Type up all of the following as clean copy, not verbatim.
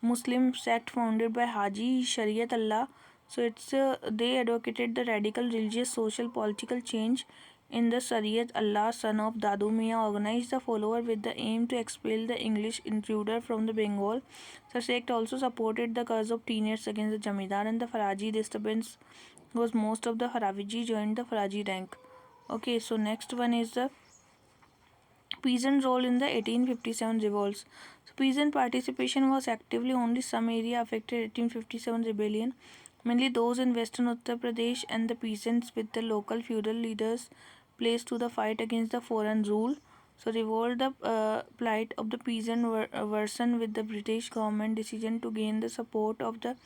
Muslim sect founded by Haji Shariat Allah. So they advocated the radical religious, social, political change in the Shariat Allah, son of Dadu Mian, organized the follower with the aim to expel the English intruder from the Bengal. The sect also supported the cause of teenagers against the Jamidar and the Faraji disturbance was most of the Haraviji joined the Faraji rank. Okay, so next one is the peasant role in the 1857 revolts. So peasant participation was actively only some area affected 1857 rebellion, mainly those in western Uttar Pradesh and the peasants with the local feudal leaders placed to the fight against the foreign rule. So revolt the plight of the peasant worsened with the British government decision to gain the support of the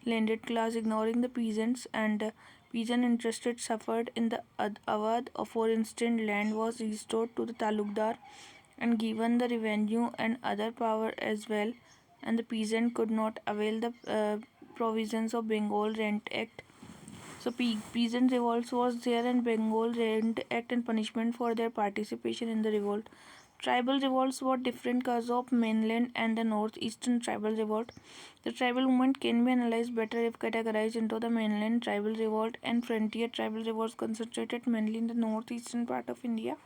landed class, ignoring the peasants and peasant interested suffered in the Awadh. For instance, land was restored to the talukdar and given the revenue and other power as well, and the peasant could not avail the provisions of Bengal Rent Act. So peasant revolts was there and Bengal Rent Act and punishment for their participation in the revolt. Tribal revolts were different cause of mainland and the northeastern tribal revolt. The tribal movement can be analyzed better if categorized into the mainland tribal revolt and frontier tribal revolts concentrated mainly in the northeastern part of India.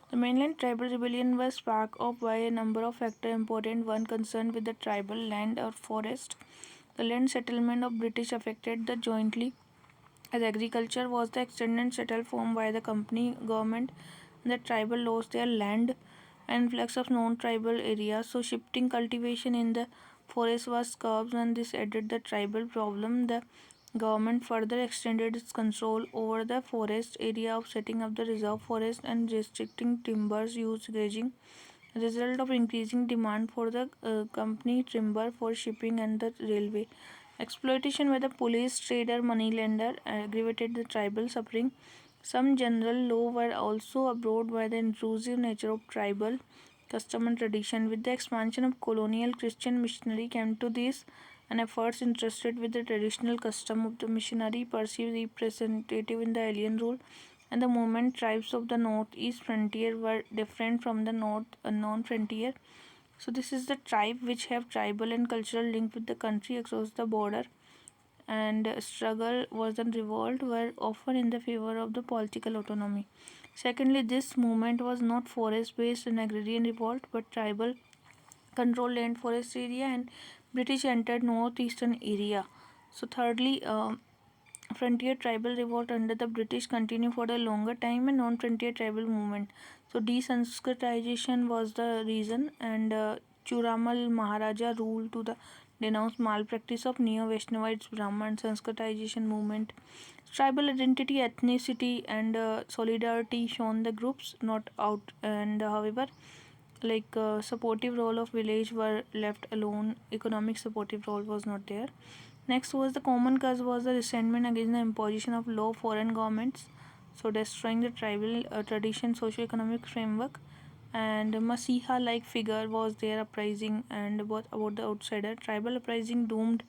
The mainland tribal rebellion was sparked off by a number of factors. Important one concerned with the tribal land or forest. The land settlement of British affected the jointly as agriculture was the extended settle formed by the company government. The tribal lost their land and influx of non-tribal areas. So shifting cultivation in the forest was curbed and this added the tribal problem. The government further extended its control over the forest area of setting up the reserve forest and restricting timbers use grazing. Result of increasing demand for the company timber for shipping and the railway. Exploitation by the police, trader, moneylender aggravated the tribal suffering. Some general law were also abroad by the intrusive nature of tribal custom and tradition. With the expansion of colonial Christian missionary came to this and efforts interested with the traditional custom of the missionary perceived representative in the alien rule and the movement tribes of the northeast frontier were different from the north unknown frontier. So this is the tribe which have tribal and cultural link with the country across the border and struggle was and revolt were often in the favor of the political autonomy. Secondly, this movement was not forest based and agrarian revolt but tribal controlled land forest area and British entered northeastern area. So thirdly, frontier tribal revolt under the British continued for a longer time and non-frontier tribal movement. So desanskritization was the reason and Churamal Maharaja ruled to the denounce malpractice of neo-Vaishnavites Brahman Sanskritization movement. Tribal identity, ethnicity and solidarity shown the groups not out and however supportive role of village were left alone, economic supportive role was not there. Next was the common cause was the resentment against the imposition of law foreign governments, so destroying the tribal tradition socio-economic framework. And Masiha like figure was their uprising and about the outsider tribal uprising doomed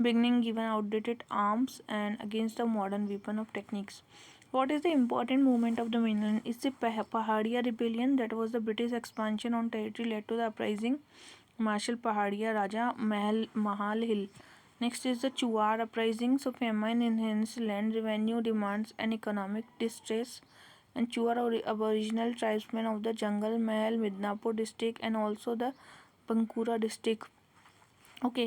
beginning given outdated arms and against the modern weapon of techniques. What is the important movement of the mainland? Is the Pahadia rebellion that was the British expansion on territory led to the uprising Marshal Pahadia Raja Mahal Hill. Next is the Chuar uprising. So famine enhanced land revenue demands and economic distress. And Chuar aboriginal tribesmen of the Jungle Mahal, Midnapur district and also the Bankura district. Okay.